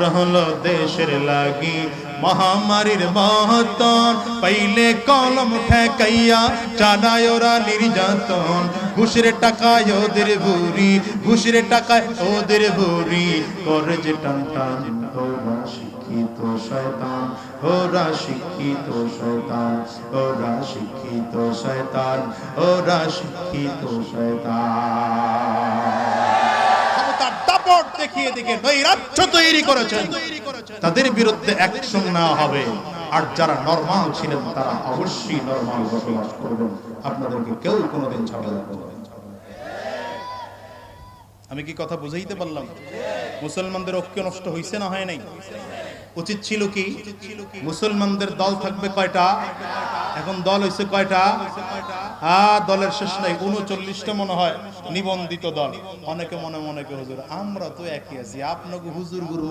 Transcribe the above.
ঝড় হলো দেশের লাগি মহামারীর মহতন পাইলে কলম ঠেকাইয়া চালায় ওরা নির্যাতন ঘুষের টাকায় ওদের বুড়ি ঘুষের টাকায় ওদের বুড়ি করে যে টান টান ওরা শিক্ষিত শয়তান ওরা শিক্ষিত শয়তান ওরা শিক্ষিত শয়তান ওরা শিক্ষিত শয়তান ক্ষমতার দাপট দেখিয়ে দেখে নৈরাজ্য তৈরি করেছেন তাদের বিরুদ্ধে অ্যাকশন নেওয়া হবে আর যারা নরমাল ছিলেন তারা অবশ্যই নরমাল বসবাস করবেন আপনাদেরকে কেউ কোনোদিন ছাড়া যাবে না আমি কি কথা বুঝাইতে পারলাম মুসলমানদের ঐক্য নষ্ট হইছে না হয় নাই উচিত ছিল কি মুসলমানদের দল থাকবে কয়টা এখন দল হইছে কয়টা দলের শেষ নাই 39টা মনে হয় নিবন্ধিত দল অনেকে মনে মনে হুজুর আমরা তো একই আছি আপনাকে হুজুর গুরু